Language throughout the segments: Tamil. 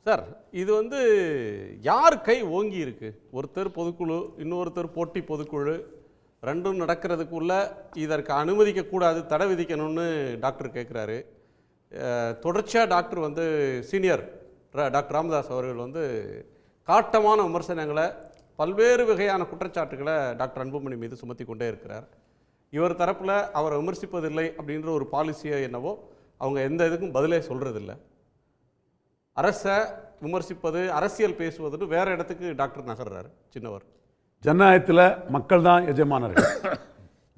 சார், இது யார் கை ஓங்கி இருக்கு? ஒருத்தர் பொதுக்குழு, இன்னொருத்தர் போட்டி பொதுக்குழு, ரெண்டும் நடக்கிறதுக்குள்ள இதற்கு அனுமதிக்கக்கூடாது, தடை விதிக்கணும்னு டாக்டர் கேட்குறாரு. தொடர்ச்சியாக டாக்டர் சீனியர் டாக்டர் ராமதாஸ் அவர்கள் காட்டமான விமர்சனங்களை, பல்வேறு வகையான குற்றச்சாட்டுகளை டாக்டர் அன்புமணி மீது சுமத்தி கொண்டே இருக்கிறார். இவர் தரப்பில் அவரை விமர்சிப்பதில்லை அப்படின்ற ஒரு பாலிசியை என்னவோ அவங்க எந்த இதுக்கும் பதிலே சொல்கிறதில்லை. அரசை விமர்சிப்பது, அரசியல் பேசுவதுன்னு வேற இடத்துக்கு டாக்டர் நகர்றாரு. சின்னவர் ஜனநாயகத்தில் மக்கள் தான் எஜமானர்கள்.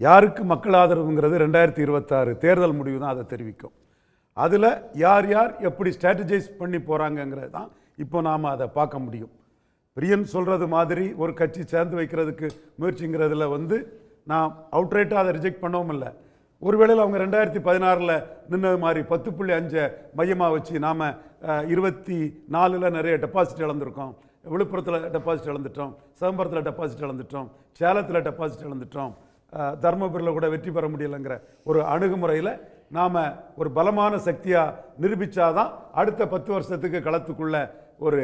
யாருக்கு மக்கள் ஆதரவுங்கிறது 2026 தேர்தல் முடிவு தான் அதை தெரிவிக்கும். அதில் யார் யார் எப்படி ஸ்ட்ராட்டஜைஸ் பண்ணி போகிறாங்கங்கிறது தான் இப்போ நாம் அதை பார்க்க முடியும். பிரியன் சொல்கிறது மாதிரி ஒரு கட்சி சேர்ந்து வைக்கிறதுக்கு முயற்சிங்கிறதுல நான் அவுட்ரைட்டாக அதை ரிஜெக்ட் பண்ணவும் இல்லை. ஒருவேளையில் அவங்க 2016 நின்னது மாதிரி 10.5 மையமாக வச்சு நாம் 24 நிறைய டெபாசிட் இழந்திருக்கோம். விழுப்புரத்தில் டெபாசிட் இழந்துட்டோம், சிதம்பரத்தில் டெபாசிட் இழந்துட்டோம், சேலத்தில் டெபாசிட் இழந்துட்டோம், தர்மபுரியில் கூட வெற்றி பெற முடியலைங்கிற ஒரு அணுகுமுறையில் நாம் ஒரு பலமான சக்தியாக நிரூபித்தாதான் அடுத்த 10 வருஷத்துக்கு களத்துக்குள்ள ஒரு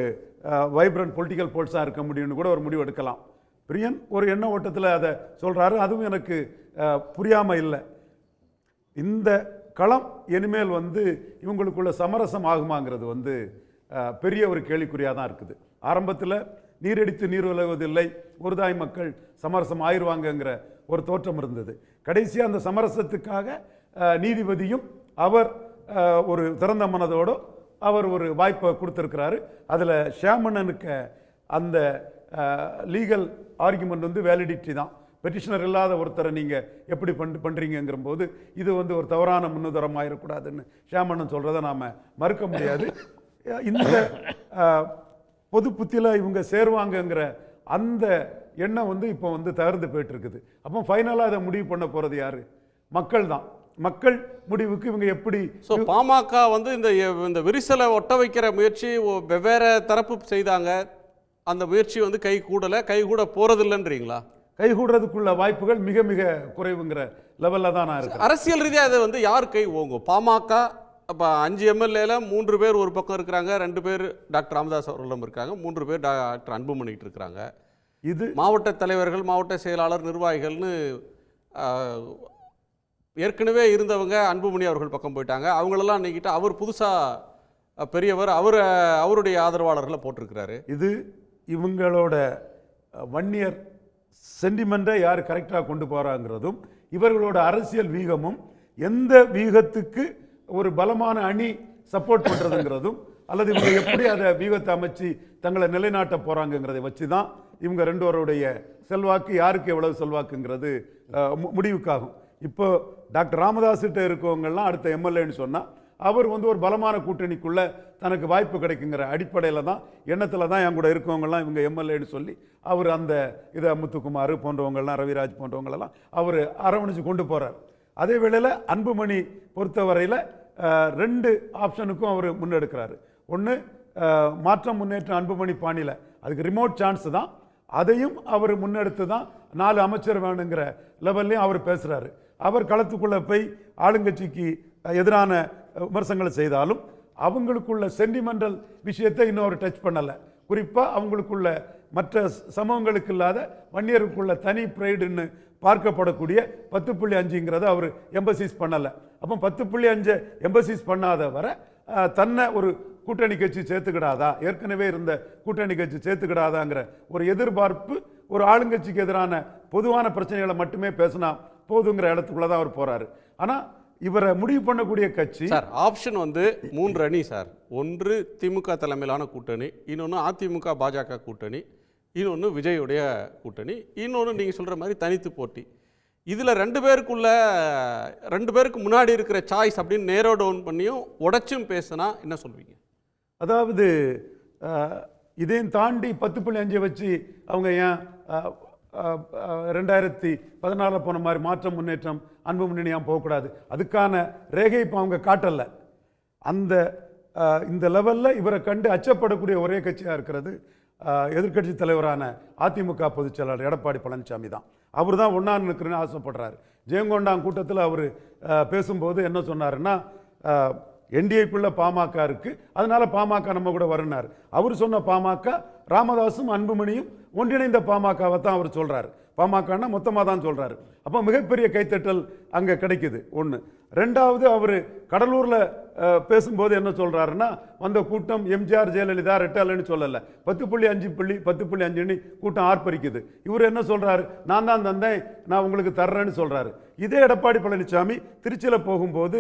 வைப்ரண்ட் பொலிட்டிக்கல் போல்ஸாக இருக்க முடியும்னு கூட ஒரு முடிவு எடுக்கலாம். பிரியன் ஒரு எண்ண ஓட்டத்தில் அதை சொல்கிறாரு. அதுவும் எனக்கு புரியாமல் இல்லை. இந்த களம் இனிமேல் இவங்களுக்குள்ள சமரசம் ஆகுமாங்கிறது பெரிய ஒரு கேள்விக்குறியாக தான் இருக்குது. ஆரம்பத்தில் நீரடித்து நீர் விலகுவதில்லை, ஒருதாய் மக்கள் சமரசம் ஆயிடுவாங்கங்கிற ஒரு தோற்றம் இருந்தது. கடைசியாக அந்த சமரசத்துக்காக நீதிபதியும் அவர் ஒரு திறந்த மனதோடு அவர் ஒரு வாய்ப்பை கொடுத்துருக்கிறாரு. அதில் ஷியாமண்ணனுக்கு அந்த லீகல் ஆர்குமெண்ட் வேலிடிட்டி தான். பெட்டிஷனர் இல்லாத ஒருத்தரை நீங்கள் எப்படி பண்ணுறீங்கிற போது இது ஒரு தவறான முன்னுதாரணம் ஆயிடக்கூடாதுன்னு ஷியாமண்ணன் சொல்கிறத நாம் மறுக்க முடியாது. இந்த பொது புத்தியில் இவங்க சேருவாங்கங்கிற அந்த எண்ணம் இப்போ தகர்ந்து போயிட்டு இருக்குது. அப்போ ஃபைனலாக அதை முடிவு பண்ண போகிறது யாரு? மக்கள் தான். மக்கள் முடிவுக்கு இவங்க எப்படி பாமக இந்த விரிசலை ஒட்ட வைக்கிற முயற்சி வெவ்வேறு தரப்பு செய்தாங்க. அந்த முயற்சி கை கூட போறதில்லைன்றீங்களா? கைகூடுறதுக்குள்ள வாய்ப்புகள் மிக மிக குறைவுங்கிற லெவலில் தான் நான் இருக்கேன். அரசியல் ரீதியாக அதை யார் கை ஓங்கும்? பாமக அப்போ 5 எம்எல்ஏல 3 பேர் ஒரு பக்கம் இருக்கிறாங்க, 2 பேர் டாக்டர் ராமதாஸ் அவர்களும் இருக்காங்க, 3 பேர் டாக்டர் அன்புமணிட்டு இருக்கிறாங்க. இது மாவட்ட தலைவர்கள், மாவட்ட செயலாளர், நிர்வாகிகள்னு ஏற்கனவே இருந்தவங்க அன்புமணி அவர்கள் பக்கம் போயிட்டாங்க. அவங்களெல்லாம் நீக்கிட்டு அவர் புதுசாக பெரியவர், அவருடைய ஆதரவாளர்களை போட்டிருக்கிறாரு. இது இவங்களோட வன்னியர் சென்டிமெண்ட்டை யார் கரெக்டாக கொண்டு போகிறாங்கிறதும், இவர்களோட அரசியல் வீகமும், எந்த வீகத்துக்கு ஒரு பலமான அணி சப்போர்ட் பண்ணுறதுங்கிறதும், அல்லது இவங்க எப்படி அதை வீகத்தை அமைச்சு தங்களை நிலைநாட்ட போகிறாங்கங்கிறதை வச்சு தான் இவங்க 2 பேருடைய செல்வாக்கு, யாருக்கு எவ்வளவு செல்வாக்குங்கிறது முடிவுக்காகும். இப்போ டாக்டர் ராமதாஸ்கிட்ட இருக்கவங்கெல்லாம் அடுத்த எம்எல்ஏன்னு சொன்னால் அவர் ஒரு பலமான கூட்டணிக்குள்ளே தனக்கு வாய்ப்பு கிடைக்குங்கிற அடிப்படையில் தான், எண்ணத்தில் தான் என் கூட இருக்கவங்கெல்லாம் இவங்க எம்எல்ஏன்னு சொல்லி அவர் அந்த இதை முத்துக்குமார் போன்றவங்கள்லாம், ரவிராஜ் போன்றவங்களெல்லாம் அவர் அரவணைச்சு கொண்டு போகிறார். அதே வேளையில் அன்புமணி பொறுத்தவரையில் 2 ஆப்ஷனுக்கும் அவர் முன்னெடுக்கிறாரு. ஒன்று மாற்றம் முன்னேற்றம் அன்புமணி பாணியில், அதுக்கு ரிமோட் சான்ஸ் தான். அதையும் அவர் முன்னெடுத்து தான் 4 அமைச்சர் வேணுங்கிற லெவல்லையும் அவர் பேசுகிறாரு. அவர் களத்துக்குள்ளே போய் ஆளுங்கட்சிக்கு எதிரான விமர்சனங்களை செய்தாலும் அவங்களுக்குள்ள சென்டிமெண்டல் விஷயத்தை இன்னும் அவர் டச் பண்ணலை. குறிப்பாக அவங்களுக்குள்ள மற்ற சமூகங்களுக்கு இல்லாத வன்னியருக்குள்ள தனி ப்ரைடுன்னு பார்க்கப்படக்கூடிய 10.5ங்கிறத அவர் எம்பசிஸ் பண்ணலை. அப்போ 10.5 எம்பசிஸ் பண்ணாத வர தன்னை ஒரு கூட்டணி கட்சி சேர்த்துக்கிடாதா, ஏற்கனவே இருந்த கூட்டணி கட்சி சேர்த்துக்கிடாதாங்கிற ஒரு எதிர்பார்ப்பு, ஒரு ஆளுங்கட்சிக்கு எதிரான பொதுவான பிரச்சனைகளை மட்டுமே பேசினா போதுங்கிற இடத்துக்குள்ள தான் அவர் போறாரு. ஆனால் இவரை முடிவு பண்ணக்கூடிய கட்சி சார் ஆப்ஷன் 3 அணி சார். ஒன்று திமுக தலைமையிலான கூட்டணி, இன்னொன்று அதிமுக பாஜக கூட்டணி, இன்னொன்று விஜயுடைய கூட்டணி, இன்னொன்று நீங்கள் சொல்கிற மாதிரி தனித்து போட்டி. இதில் 2 பேருக்கு முன்னாடி இருக்கிற சாய்ஸ் அப்படின்னு நேரோ டவுன் பண்ணியும் உடைச்சும் பேசினா என்ன சொல்வீங்க? அதாவது இதையும் தாண்டி 10.5 வச்சு அவங்க ஏன் 2014 போன மாதிரி மாற்றம் முன்னேற்றம் அன்புமணி ஏன் போகக்கூடாது? அதுக்கான ரேகை இப்போ அவங்க காட்டலை. இந்த லெவலில் இவரை கண்டு அச்சப்படக்கூடிய ஒரே கட்சியாக இருக்கிறது எதிர்க்கட்சி தலைவரான அதிமுக பொதுச் செயலாளர் எடப்பாடி பழனிசாமி தான். அவர் தான் ஒன்றா நிற்கிறேன்னு ஆசைப்படுறாரு. ஜெயங்கொண்டான் கூட்டத்தில் அவர் பேசும்போது என்ன சொன்னாருன்னா, என்டிஏக்குள்ள பாமக இருக்கு, அதனால பாமக நம்ம கூட வரனார். அவர் சொன்ன பாமக ராமதாசும் அன்புமணியும் ஒன்றிணைந்த பாமகவை தான் அவர் சொல்றாரு. பாமகன்னா மொத்தமாக தான் சொல்றாரு. அப்போ மிகப்பெரிய கைத்தட்டல் அங்கே கிடைக்குது. ஒன்று. ரெண்டாவது, அவர் கடலூரில் பேசும்போது என்ன சொல்றாருன்னா, வந்த கூட்டம் எம்ஜிஆர் ஜெயலலிதா ரெட்டாலன்னு சொல்லலை, 10.5 கூட்டம் ஆர்ப்பரிக்குது. இவர் என்ன சொல்றாரு, நான் தான் தந்தேன், நான் உங்களுக்கு தர்றேன்னு சொல்றாரு. இதே எடப்பாடி பழனிசாமி திருச்சியில் போகும்போது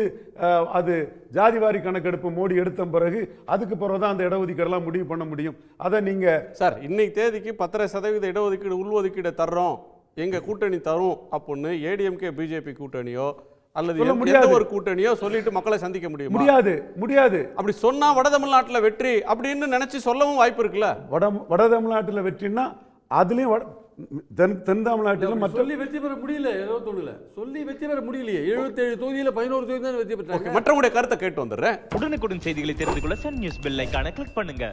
அது ஜாதிவாரி கணக்கெடுப்பு மோடி எடுத்த பிறகு அதுக்கு பிறகு தான் அந்த இடஒதுக்கீடெல்லாம் முடிவு பண்ண முடியும். அதை நீங்க சார் இன்னைக்கு தேதிக்கு 10% இடஒதுக்கீடு உள்ஒதுக்கீடு தர்றோம், எங்க கூட்டணி தரும் அப்படின்னு ஏடிஎம்கே பிஜேபி கூட்டணியோ அல்லது எந்த ஒரு கூட்டணியோ சொல்லிட்டு மக்களை சந்திக்க முடியாது. அப்படி சொன்னா வட தமிழ்நாட்டில் வெற்றி அப்படின்னு நினைச்சு சொல்லவும் வாய்ப்பு இருக்குல்ல. வட தமிழ்நாட்டில் வெற்றின்னா அதுலயும் தென் தமிழ்நாட்டில் சொல்லி வெற்றி பெற முடியல. 71 சொல்லி வெற்றி பெற முடியலையே. 77 தொகுதியில் 11 தொகுதி தான் வெற்றி பெற்றாங்க. மற்றவங்களுடைய கருத்தை கேட்டு வந்துடுறேன். உடனுக்குடன் செய்திகளை தெரிந்து கொள்ள சன் நியூஸ் பெல் ஐகானை கிளிக் பண்ணுங்க.